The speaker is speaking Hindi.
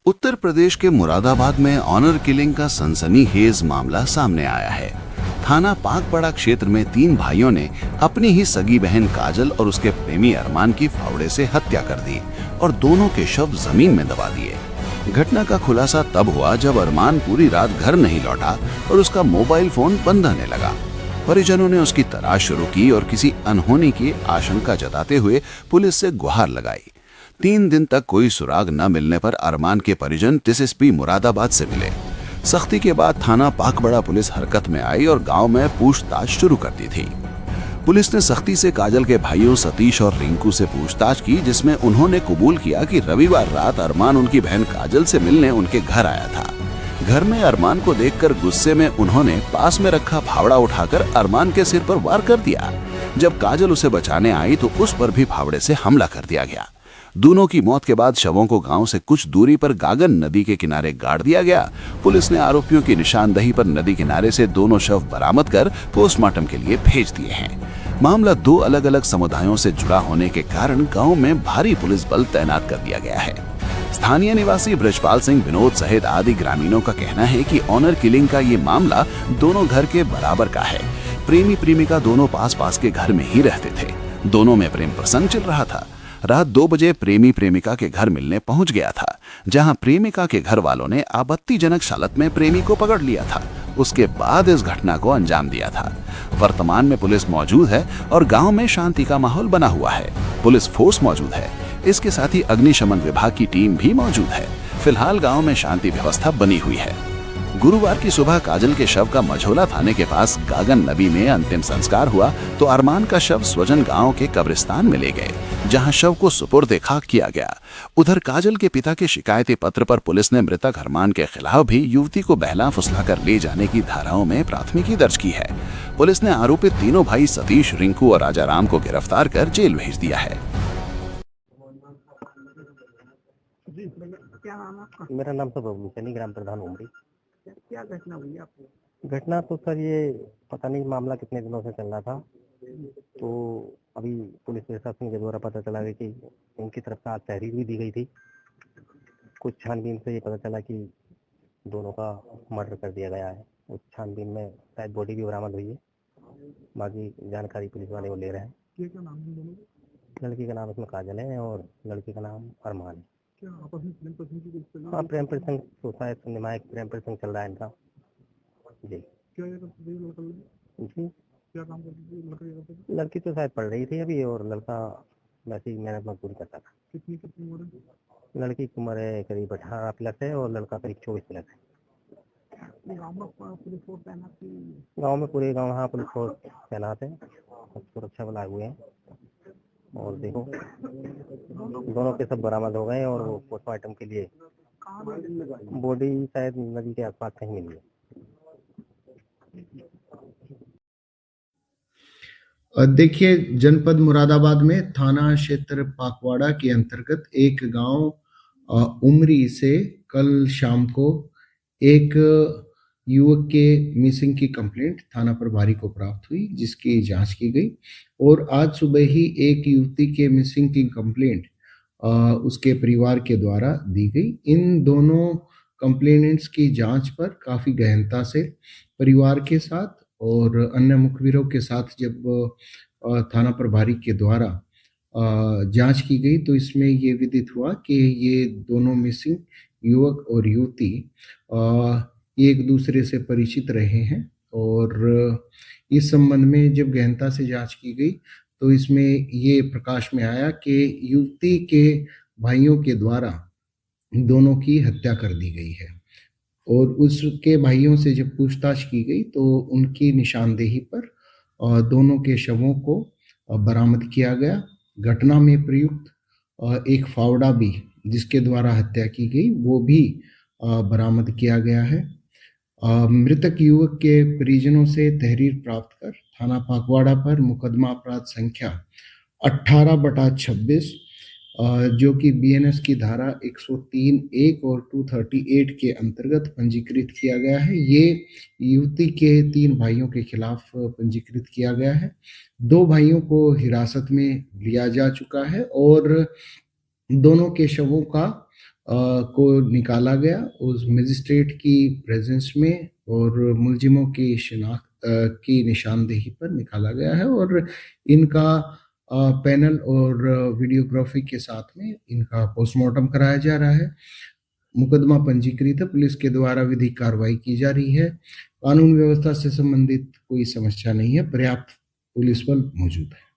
उत्तर प्रदेश के मुरादाबाद में ऑनर किलिंग का सनसनीखेज मामला सामने आया है। थाना पाकपड़ा क्षेत्र में 3 भाइयों ने अपनी ही सगी बहन काजल और उसके प्रेमी अरमान की फावड़े से हत्या कर दी और दोनों के शव जमीन में दबा दिए। घटना का खुलासा तब हुआ जब अरमान पूरी रात घर नहीं लौटा और उसका मोबाइल फोन बंद आने लगा। परिजनों ने उसकी तलाश शुरू की और किसी अनहोनी की आशंका जताते हुए पुलिस से गुहार लगाई। 3 दिन तक कोई सुराग न मिलने पर अरमान के परिजन एसएसपी मुरादाबाद से मिले। सख्ती के बाद थाना पाकबड़ा पुलिस हरकत में आई और गांव में पूछताछ शुरू कर दी थी। पुलिस ने सख्ती से काजल के भाइयों सतीश और रिंकू से पूछताछ की, जिसमें उन्होंने कबूल किया कि रविवार रात अरमान उनकी बहन काजल से मिलने उनके घर आया था। घर में अरमान को देखकर गुस्से में उन्होंने पास में रखा फावड़ा उठाकर अरमान के सिर पर वार कर दिया। जब काजल उसे बचाने आई तो उस पर भी फावड़े से हमला कर दिया गया। दोनों की मौत के बाद शवों को गांव से कुछ दूरी पर गागन नदी के किनारे गाड़ दिया गया। पुलिस ने आरोपियों की निशानदही पर नदी किनारे से दोनों शव बरामद कर पोस्टमार्टम के लिए भेज दिए हैं। मामला 2 अलग अलग समुदायों से जुड़ा होने के कारण गांव में भारी पुलिस बल तैनात कर दिया गया है। स्थानीय निवासी ब्रजपाल सिंह विनोद सहित आदि ग्रामीणों का कहना है कि ऑनर किलिंग का ये मामला दोनों घर के बराबर का है। प्रेमी प्रेमिका दोनों पास पास के घर में ही रहते थे। दोनों में प्रेम प्रसंग चल रहा था। रात 2 बजे प्रेमी प्रेमिका के घर मिलने पहुंच गया था, जहां प्रेमिका के घर वालों ने आपत्तिजनक हालत में प्रेमी को पकड़ लिया था। उसके बाद इस घटना को अंजाम दिया था। वर्तमान में पुलिस मौजूद है और गांव में शांति का माहौल बना हुआ है। पुलिस फोर्स मौजूद है। इसके साथ ही अग्निशमन विभाग की टीम भी मौजूद है। फिलहाल गांव में शांति व्यवस्था बनी हुई है। गुरुवार की सुबह काजल के शव का मझोला थाने के पास गागन नदी में अंतिम संस्कार हुआ तो अरमान का शव स्वजन गांव के कब्रिस्तान में ले गए, जहां शव को सुपुर्द खाक किया गया। उधर काजल के पिता के शिकायती पत्र पर पुलिस ने मृतक अरमान के खिलाफ भी युवती को बहला फुसलाकर ले जाने की धाराओं में प्राथमिकी दर्ज की है। पुलिस ने आरोपित तीनों भाई सतीश, रिंकू और राजाराम को गिरफ्तार कर जेल भेज दिया है। क्या नाम है आपका? मेरा नाम तो बबलू सैनी, ग्राम प्रधान उमरी। क्या घटना हुई आपको? घटना तो सर ये पता नहीं मामला कितने दिनों से चल रहा था, तो अभी पुलिस प्रशासन के द्वारा पता चला है कि उनकी तरफ से आज तहरीर भी दी गई थी। कुछ छानबीन से ये पता चला कि दोनों का मर्डर कर दिया गया है। उस छानबीन में शायद बॉडी भी बरामद हुई है। बाकी जानकारी पुलिस वाले वो ले रहे हैं। क्या नाम है दोनों? लड़की का नाम इसमें काजल है और लड़की का नाम अरमान है। क्या आपस में प्रेम प्रसंग की कुछ? हाँ, प्रेम प्रसंग सोचा सिनेमाइक प्रेम प्रसंग चल रहा है इनका जी। क्या ये करते थे लड़का? जी, क्या काम करती थी लड़का? ये करते थे? लड़की तो शायद पढ़ रही थी अभी और लड़का वैसे ही मेहनत मजदूरी करता था। कितनी उम्र है? लड़की की उम्र है करीब 18 प्लस है और लड़का करीब 24 प्लस है। गाँव में पुलिस फोर्स तैनात थी? गांव में पूरे गांव हाँ पुलिस फोर्स तैनात है, सुरक्षा बल आए हुए हैं। और देखो दोनों के सब बरामद हो गए और वो पोस्टमार्टम के लिए बॉडी शायद नदी के आसपास कहीं मिली है। देखिए, जनपद मुरादाबाद में थाना क्षेत्र पाकवाड़ा के अंतर्गत एक गांव उमरी से कल शाम को एक युवक के मिसिंग की कंप्लेंट थाना प्रभारी को प्राप्त हुई, जिसकी जांच की गई और आज सुबह ही एक युवती के मिसिंग की कंप्लेंट उसके परिवार के द्वारा दी गई। इन दोनों कंप्लेनेंट्स की जांच पर काफ़ी गहनता से परिवार के साथ और अन्य मुखबिरों के साथ जब थाना प्रभारी के द्वारा जांच की गई तो इसमें ये विदित हुआ कि ये दोनों मिसिंग युवक और युवती एक दूसरे से परिचित रहे हैं और इस संबंध में जब गहनता से जांच की गई तो इसमें ये प्रकाश में आया कि युवती के भाइयों के द्वारा दोनों की हत्या कर दी गई है और उसके भाइयों से जब पूछताछ की गई तो उनकी निशानदेही पर दोनों के शवों को बरामद किया गया। घटना में प्रयुक्त एक फावड़ा भी जिसके द्वारा हत्या की गई वो भी बरामद किया गया है। मृतक युवक के परिजनों से तहरीर प्राप्त कर थाना पाकवाड़ा पर मुकदमा अपराध संख्या 18/26 जो कि बीएनएस की धारा 103(1) और 238 के अंतर्गत पंजीकृत किया गया है। ये युवती के 3 भाइयों के खिलाफ पंजीकृत किया गया है। 2 भाइयों को हिरासत में लिया जा चुका है और दोनों के शवों का को निकाला गया उस मजिस्ट्रेट की प्रेजेंस में और मुलजिमों की शिनाख्त की निशानदेही पर निकाला गया है और इनका पैनल और वीडियोग्राफी के साथ में इनका पोस्टमार्टम कराया जा रहा है। मुकदमा पंजीकृत है, पुलिस के द्वारा विधिक कार्रवाई की जा रही है। कानून व्यवस्था से संबंधित कोई समस्या नहीं है, पर्याप्त पुलिस बल मौजूद है।